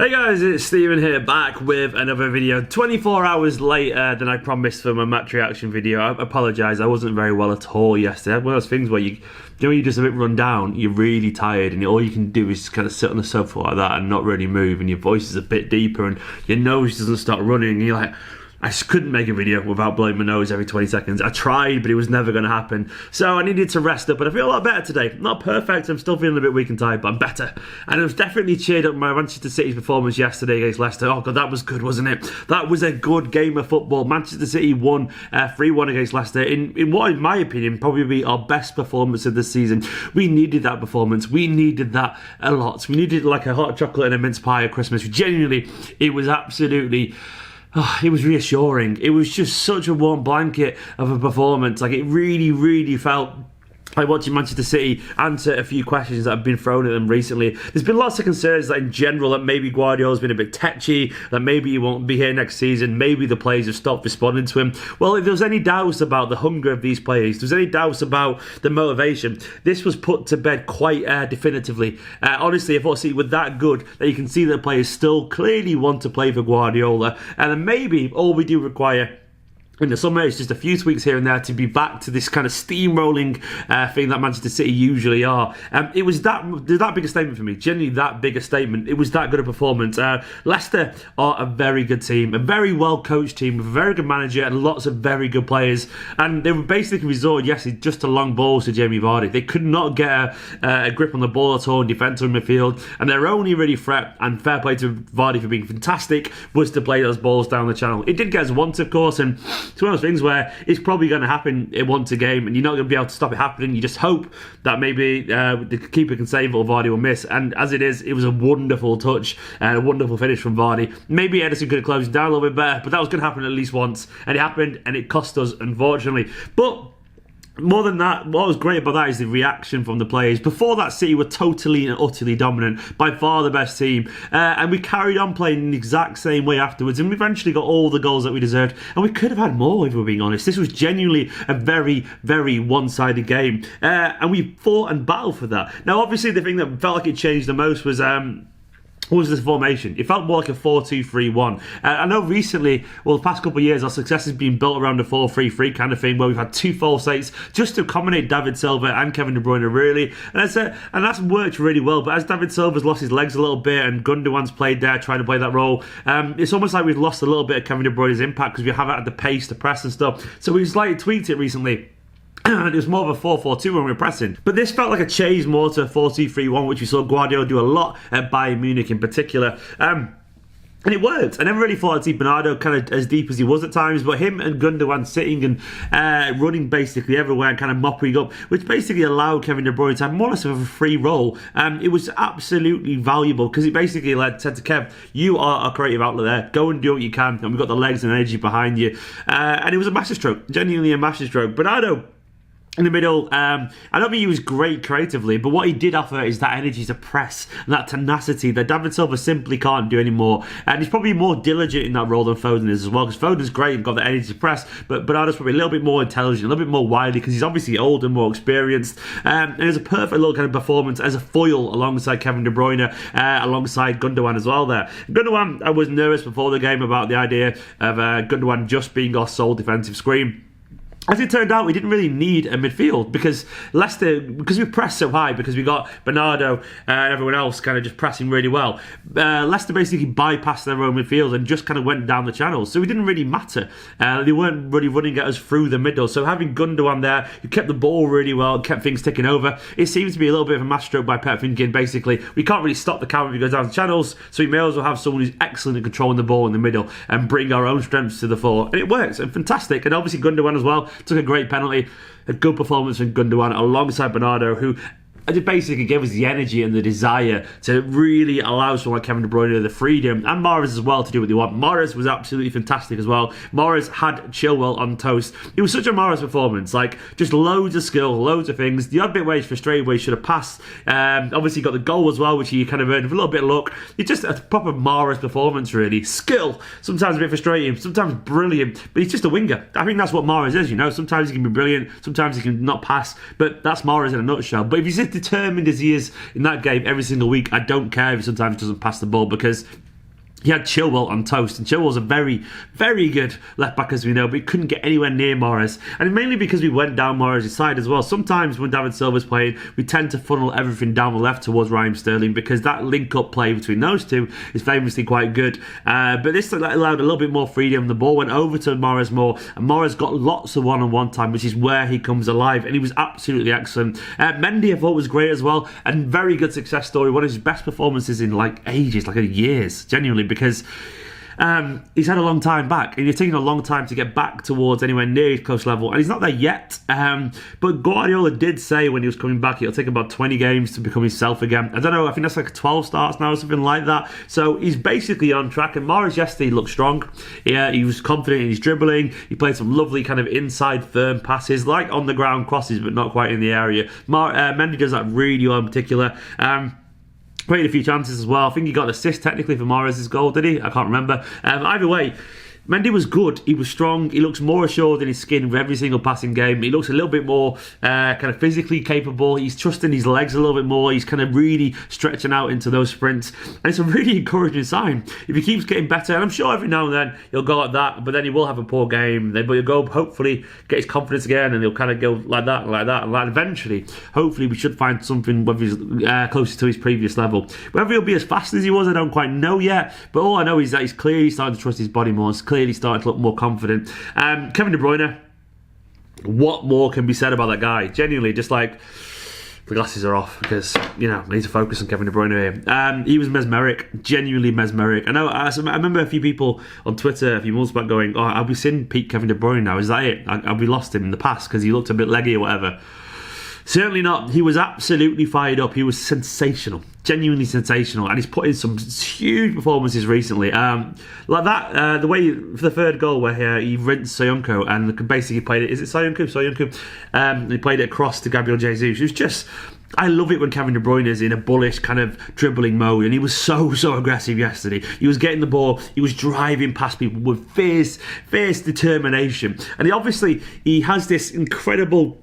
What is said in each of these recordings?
Hey guys, it's Steven here, back with another video. 24 hours later than I promised for my match reaction video. I apologise, I wasn't very well at all yesterday. One of those things where you're just a bit run down, you're really tired, and all you can do is kind of sit on the sofa like that and not really move, and your voice is a bit deeper, and your nose doesn't start running, and you're like, I just couldn't make a video without blowing my nose every 20 seconds. I tried, but it was never going to happen. So I needed to rest up, but I feel a lot better today. Not perfect, I'm still feeling a bit weak and tired, but I'm better. And it was definitely cheered up my Manchester City's performance yesterday against Leicester. Oh God, that was good, wasn't it? That was a good game of football. Manchester City won 3-1 against Leicester in what, in my opinion, probably be our best performance of the season. We needed that performance. We needed that a lot. We needed like a hot chocolate and a mince pie at Christmas. Genuinely, it was absolutely... Oh, it was reassuring. It was just such a warm blanket of a performance. Like, it really, really felt like watching Manchester City answer a few questions that have been thrown at them recently. There's been lots of concerns that in general that maybe Guardiola's been a bit tetchy, that maybe he won't be here next season, maybe the players have stopped responding to him. Well, if there was any doubts about the hunger of these players, if there was any doubts about the motivation, this was put to bed quite definitively. Honestly, I thought City were that good that you can see that the players still clearly want to play for Guardiola, and then maybe all we do require in the summer is just a few tweaks here and there to be back to this kind of steamrolling thing that Manchester City usually are. It was that big a statement for me. Genuinely that big a statement. It was that good a performance. Leicester are a very good team, a very well coached team with a very good manager and lots of very good players. And they were basically resorted yesterday just to long balls to Jamie Vardy. They could not get a grip on the ball at all in defence or in midfield. And their only really threat, and fair play to Vardy for being fantastic, was to play those balls down the channel. It did get us once, of course, and it's one of those things where it's probably going to happen in once a game, and you're not going to be able to stop it happening. You just hope that maybe the keeper can save it or Vardy will miss. And as it is, it was a wonderful touch and a wonderful finish from Vardy. Maybe Ederson could have closed it down a little bit better, but that was going to happen at least once, and it happened, and it cost us, unfortunately. But more than that, what was great about that is the reaction from the players. Before that, City were totally and utterly dominant, by far the best team, and we carried on playing in the exact same way afterwards, and we eventually got all the goals that we deserved, and we could have had more if we're being honest. This was genuinely a very, very one-sided game, and we fought and battled for that. Now, obviously, the thing that felt like it changed the most was this formation. It felt more like a 4-2-3-1. I know recently, well, the past couple of years, our success has been built around a 4-3-3 kind of thing, where we've had two false eights just to accommodate David Silva and Kevin De Bruyne, really. And that's worked really well. But as David Silva's lost his legs a little bit and Gundogan's played there, trying to play that role, it's almost like we've lost a little bit of Kevin De Bruyne's impact because we haven't had the pace to press and stuff. So we've slightly tweaked it recently. It was more of a 4-4-2 when we were pressing. But this felt like a change more to a 4-2-3-1, which we saw Guardiola do a lot at Bayern Munich in particular. And it worked. I never really thought I'd see Bernardo kind of as deep as he was at times, but him and Gundogan sitting and running basically everywhere and kind of mopping up, which basically allowed Kevin De Bruyne to have more or less of a free role. It was absolutely valuable because it basically said to Kev, you are a creative outlet there. Go and do what you can, and we've got the legs and energy behind you. And it was a masterstroke, genuinely a masterstroke. Bernardo in the middle, I don't think he was great creatively, but what he did offer is that energy to press and that tenacity that David Silva simply can't do anymore. And he's probably more diligent in that role than Foden is as well, because Foden's great and got the energy to press, but Bernardo's probably a little bit more intelligent, a little bit more wily, because he's obviously older and more experienced. And it's a perfect little kind of performance as a foil alongside Kevin De Bruyne, alongside Gundogan as well there. Gundogan, I was nervous before the game about the idea of Gundogan just being our sole defensive screen. As it turned out, we didn't really need a midfield because Leicester, because we pressed so high, because we got Bernardo and everyone else kind of just pressing really well, Leicester basically bypassed their own midfield and just kind of went down the channels. So it didn't really matter. They weren't really running at us through the middle. So having Gundogan there, who kept the ball really well, kept things ticking over, it seems to be a little bit of a masterstroke by Pep thinking, basically, we can't really stop the counter if he goes down the channels, so we may as well have someone who's excellent at controlling the ball in the middle and bring our own strengths to the fore. And it works, and fantastic. And obviously Gundogan as well took a great penalty, a good performance from Gundogan alongside Bernardo, who it basically gave us the energy and the desire to really allow someone like Kevin De Bruyne the freedom, and Mahrez as well, to do what they want. Mahrez was absolutely fantastic as well. Mahrez had Chilwell on toast. It was such a Mahrez performance, like just loads of skill, loads of things. The odd bit where he's frustrated, where he should have passed. Obviously got the goal as well, which he kind of earned with a little bit of luck. It's just a proper Mahrez performance, really. Skill, sometimes a bit frustrating, sometimes brilliant, but he's just a winger. I think that's what Mahrez is, you know. Sometimes he can be brilliant, sometimes he can not pass, but that's Mahrez in a nutshell. But if he's determined as he is in that game every single week, I don't care if he sometimes doesn't pass the ball, because He had Chilwell on toast, and Chilwell's a very, very good left-back, as we know, but he couldn't get anywhere near Mahrez. And mainly because we went down Mahrez' side as well. Sometimes when David Silva's playing, we tend to funnel everything down the left towards Raheem Sterling, because that link-up play between those two is famously quite good. But this allowed a little bit more freedom. The ball went over to Mahrez more, and Mahrez got lots of one-on-one time, which is where he comes alive, and he was absolutely excellent. Mendy, I thought, was great as well, and very good success story. One of his best performances in like ages, like years, genuinely, because he's had a long time back, and you're taking a long time to get back towards anywhere near his close level, and he's not there yet. But Guardiola did say when he was coming back, it'll take about 20 games to become himself again. I don't know, I think that's like 12 starts now or something like that. So he's basically on track, and Mahrez yesterday looked strong. Yeah, he was confident in his dribbling. He played some lovely kind of inside firm passes, like on the ground crosses, but not quite in the area. Mendy does that really well in particular. Created a few chances as well. I think he got an assist technically for Mahrez' goal, did he? I can't remember. Either way, Mendy was good. He was strong. He looks more assured in his skin with every single passing game. He looks a little bit more kind of physically capable. He's trusting his legs a little bit more. He's kind of really stretching out into those sprints. And it's a really encouraging sign. If he keeps getting better, and I'm sure every now and then he'll go like that, but then he will have a poor game. But he'll go, hopefully, get his confidence again, and he'll kind of go like that and like that. And like eventually, hopefully, we should find something whether he's closer to his previous level. Whether he'll be as fast as he was, I don't quite know yet. But all I know is that he's clearly starting to trust his body more. He's clearly starting to look more confident. Kevin De Bruyne, what more can be said about that guy? Genuinely, just like the glasses are off, because you know I need to focus on Kevin De Bruyne here. He was mesmeric, genuinely mesmeric. I remember a few people on Twitter a few months back going, "Oh, I'll be seeing peak Kevin De Bruyne now. Is that it? I'll be lost him in the past because he looked a bit leggy or whatever." Certainly not. He was absolutely fired up. He was sensational, genuinely sensational, and he's put in some huge performances recently. Like that, the way for the third goal where he rinsed Soyuncu and basically played it. Is it Soyuncu? He played it across to Gabriel Jesus. It was just, I love it when Kevin De Bruyne is in a bullish kind of dribbling mode, and he was so aggressive yesterday. He was getting the ball, he was driving past people with fierce determination, and he has this incredible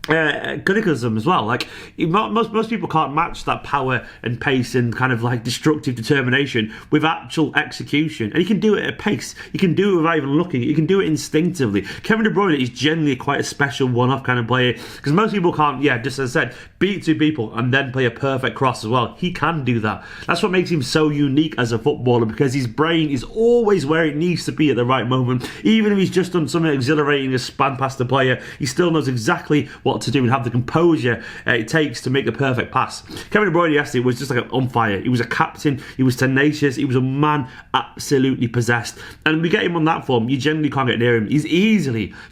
criticism as well. Like most people can't match that power and pace and kind of like destructive determination with actual execution, and he can do it at pace. He can do it without even looking. He can do it instinctively. Kevin De Bruyne is generally quite a special one-off kind of player, because most people can't, just as I said, beat two people and then play a perfect cross as well. He can do that. That's what makes him so unique as a footballer, because his brain is always where it needs to be at the right moment. Even if he's just done something exhilarating to span past the player, he still knows exactly what to do and have the composure it takes to make the perfect pass. Kevin De Bruyne yesterday was just like on fire. He was a captain, he was tenacious, he was a man absolutely possessed, and we get him on that form, you generally can't get near him. He's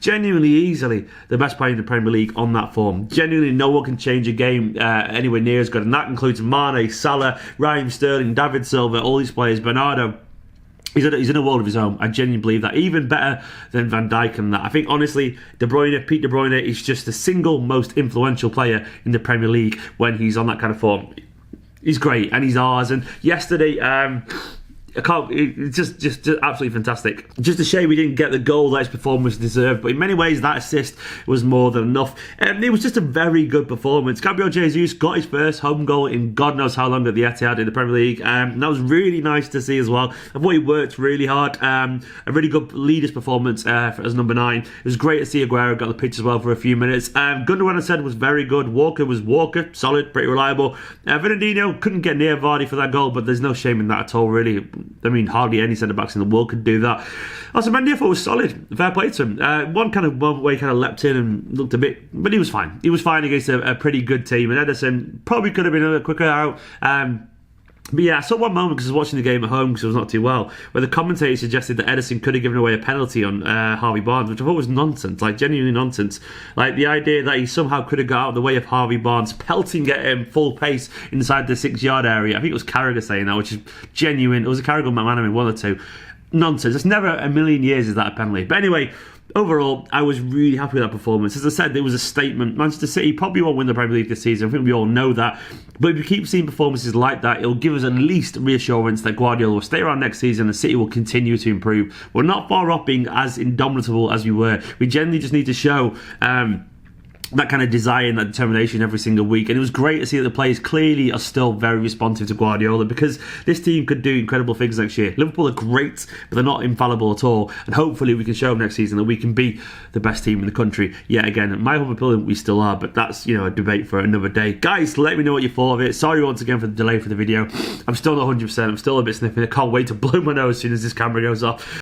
genuinely easily the best player in the Premier League on that form. Genuinely no one can change a game anywhere near as good, and that includes Mane, Salah, Raheem Sterling, David Silva, all these players, Bernardo. He's in a world of his own. I genuinely believe that. Even better than Van Dijk and that. I think, honestly, Pete De Bruyne is just the single most influential player in the Premier League when he's on that kind of form. He's great, and he's ours. And yesterday, it's just absolutely fantastic. Just a shame we didn't get the goal that his performance deserved, but in many ways that assist was more than enough. It was just a very good performance. Gabriel Jesus got his first home goal in God knows how long at the Etihad in the Premier League, and that was really nice to see as well. I thought he worked really hard. A really good leader's performance as number 9. It was great to see Aguero got the pitch as well for a few minutes. Gundogan, I said, was very good. Walker was solid, pretty reliable. Fernandinho couldn't get near Vardy for that goal, but there's no shame in that at all, really. I mean, hardly any centre-backs in the world could do that. Also, Mendy, I thought, was solid. Fair play to him. One moment where he kind of leapt in and looked a bit, but he was fine. He was fine against a pretty good team, and Ederson probably could have been a little quicker out. But yeah, I saw one moment, because I was watching the game at home because I was not too well, where the commentator suggested that Ederson could have given away a penalty on Harvey Barnes, which I thought was nonsense, like genuinely nonsense. Like the idea that he somehow could have got out of the way of Harvey Barnes, pelting at him full pace inside the 6-yard area. I think it was Carragher saying that, which is genuine. It was a Carragher McManaman, one or two. Nonsense. It's never a million years is that a penalty. But anyway, overall, I was really happy with that performance. As I said, it was a statement. Manchester City probably won't win the Premier League this season. I think we all know that. But if we keep seeing performances like that, it'll give us at least reassurance that Guardiola will stay around next season and City will continue to improve. We're not far off being as indomitable as we were. We generally just need to show that kind of desire and that determination every single week. And it was great to see that the players clearly are still very responsive to Guardiola, because this team could do incredible things next year. Liverpool are great, but they're not infallible at all. And hopefully we can show them next season that we can be the best team in the country yet again. In my humble opinion, we still are, but that's, you know, a debate for another day. Guys, let me know what you thought of it. Sorry once again for the delay for the video. I'm still not 100%. I'm still a bit sniffing. I can't wait to blow my nose as soon as this camera goes off.